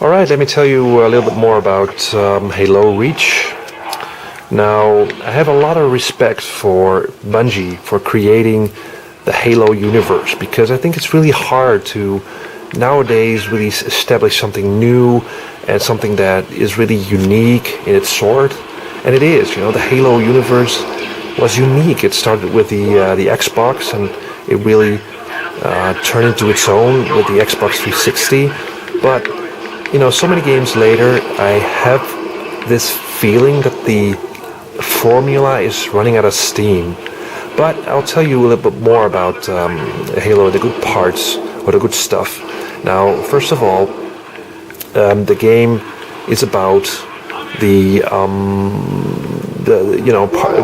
All right, let me tell you a little bit more about Halo Reach. Now, I have a lot of respect for Bungie for creating the Halo universe because I think it's really hard to nowadays really establish something new and something that is really unique in its sort. And it is, the Halo universe was unique. It started with the Xbox, and it really turned into its own with the Xbox 360. But so many games later, I have this feeling that the formula is running out of steam. But I'll tell you a little bit more about Halo, the good parts or the good stuff. Now, first of all, the game is about a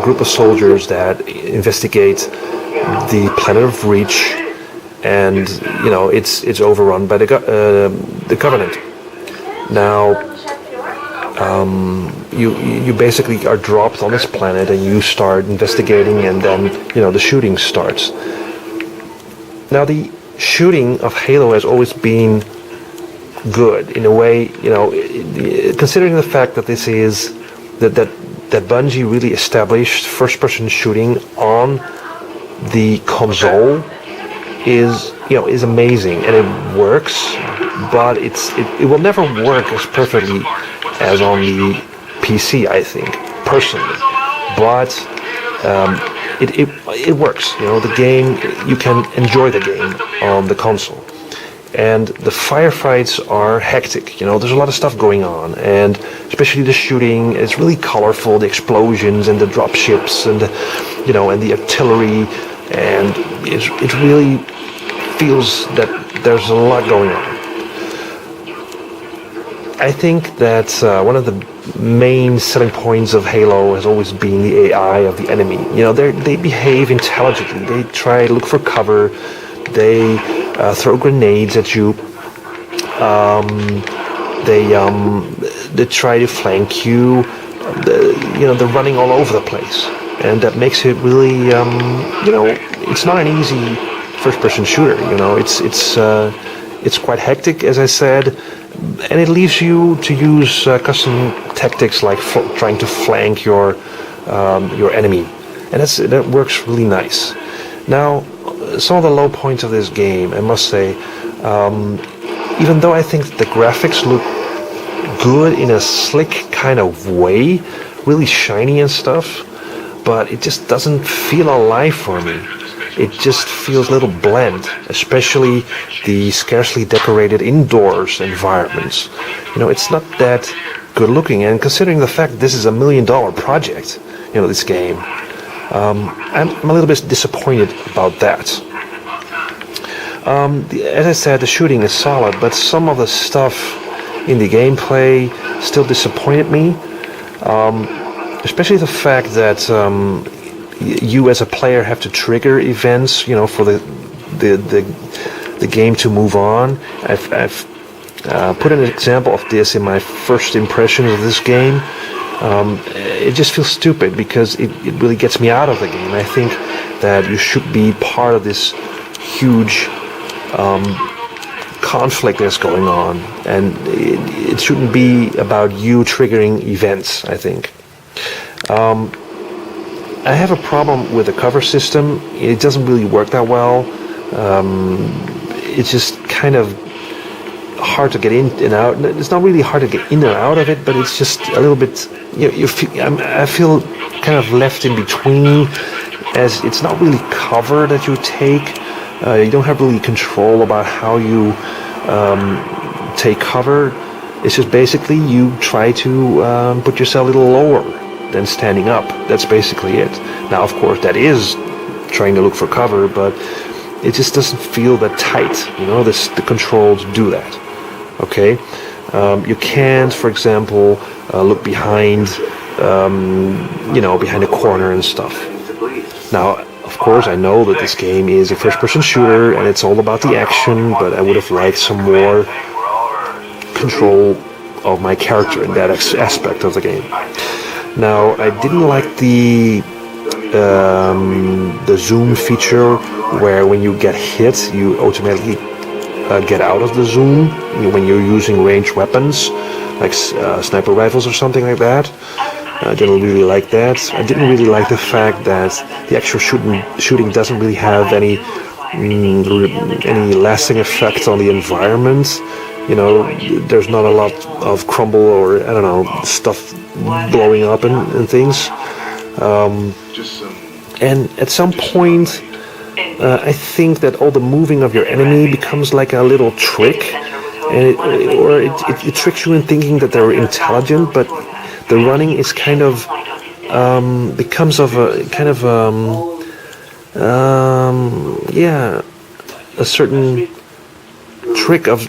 group of soldiers that investigate the planet of Reach, and it's overrun by the Covenant. Now, you basically are dropped on this planet, and you start investigating, and then the shooting starts. Now, the shooting of Halo has always been good in a way, considering the fact that this is that Bungie really established first-person shooting on the console is amazing, and it works, but it will never work as perfectly as on the PC, I think, personally. But it works. The game, you can enjoy the game on the console. And the firefights are hectic. There's a lot of stuff going on, and especially the shooting is really colorful. The explosions and the drop ships and and the artillery, and it really feels that there's a lot going on. I think that one of the main selling points of Halo has always been the AI of the enemy. They behave intelligently. They try to look for cover. They throw grenades at you. They try to flank you. They're running all over the place, and that makes it really, it's not an easy first-person shooter. It's quite hectic, as I said, and it leaves you to use custom tactics like trying to flank your enemy, and that works really nice. Now, some of the low points of this game, I must say, even though I think the graphics look good in a slick kind of way, really shiny and stuff, but it just doesn't feel alive for me. It just feels a little bland, especially the scarcely decorated indoors environments. It's not that good looking, and considering the fact this is $1 million project, this game, I'm a little bit disappointed about that. As I said, the shooting is solid, but some of the stuff in the gameplay still disappointed me. Especially the fact that you as a player have to trigger events, for the game to move on. I've put an example of this in my first impression of this game. It just feels stupid because it really gets me out of the game. I think that you should be part of this huge conflict that's going on, and it shouldn't be about you triggering events, I think. I have a problem with the cover system. It doesn't really work that well. It's just kind of hard to get in and out. It's not really hard to get in and out of it, but it's just a little bit. I feel kind of left in between, as it's not really cover that you take. You don't have really control about how you take cover. It's just basically you try to put yourself a little lower than standing up. That's basically it. Now, of course, that is trying to look for cover, but it just doesn't feel that tight. The controls do that. Okay, you can't, for example, look behind, behind a corner and stuff. Now, of course, I know that this game is a first-person shooter and it's all about the action, but I would have liked some more control of my character in that aspect of the game. Now, I didn't like the zoom feature where when you get hit, you automatically get out of the zoom when you're using ranged weapons, like sniper rifles or something like that. I didn't really like that. I didn't really like the fact that the actual shooting doesn't really have any lasting effect on the environment. You know, there's not a lot of crumble or, I don't know, stuff blowing up and things. And at some point, I think that all the moving of your enemy becomes like a little trick, and it tricks you in thinking that they're intelligent, but the running is kind of becomes of a kind of a certain trick of,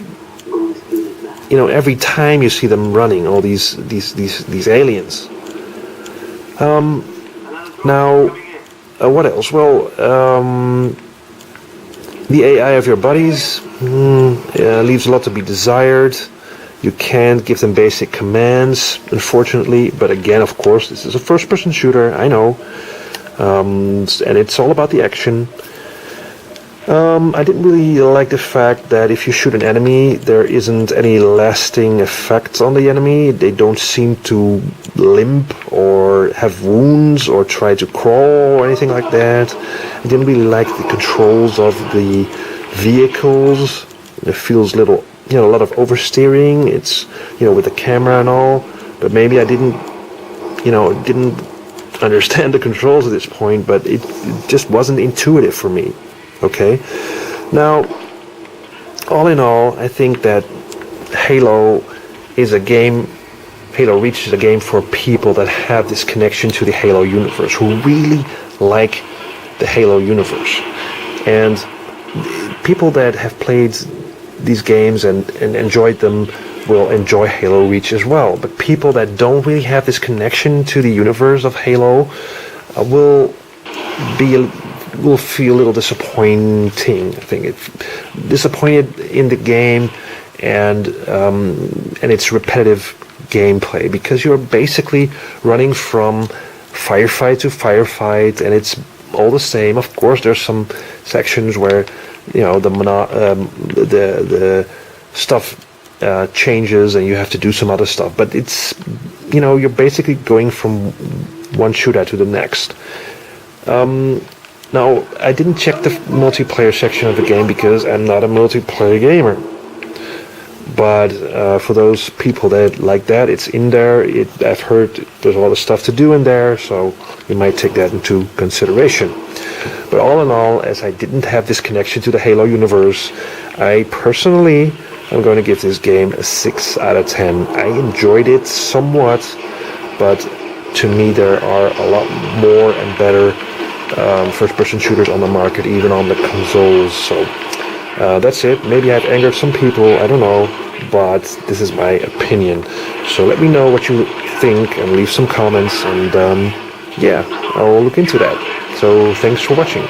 you know, every time you see them running, all these aliens. Now, what else? Well, the AI of your buddies leaves a lot to be desired. You can't give them basic commands, unfortunately. But again, of course, this is a first-person shooter, I know. And it's all about the action. I didn't really like the fact that if you shoot an enemy, there isn't any lasting effect on the enemy. They don't seem to limp or have wounds or try to crawl or anything like that. I didn't really like the controls of the vehicles. It feels a lot of oversteering. It's, with the camera and all. But maybe I didn't understand the controls at this point, but it just wasn't intuitive for me. Okay, now, all in all, I think that Halo Reach is a game for people that have this connection to the Halo universe, who really like the Halo universe. And people that have played these games and enjoyed them will enjoy Halo Reach as well. But people that don't really have this connection to the universe of Halo will feel a little disappointing. I think it's disappointed in the game and its repetitive gameplay, because you're basically running from firefight to firefight, and it's all the same. Of course, there's some sections where the stuff changes and you have to do some other stuff, but it's you're basically going from one shootout to the next. Now, I didn't check the multiplayer section of the game because I'm not a multiplayer gamer. But for those people that like that, it's in there. I've heard there's a lot of stuff to do in there, so you might take that into consideration. But all in all, as I didn't have this connection to the Halo universe, I personally am going to give this game a 6 out of 10. I enjoyed it somewhat, but to me there are a lot more and better first-person shooters on the market, even on the consoles. So that's it. Maybe I've angered some people, I don't know, but this is my opinion. So let me know what you think and leave some comments, and I'll look into that. So thanks for watching.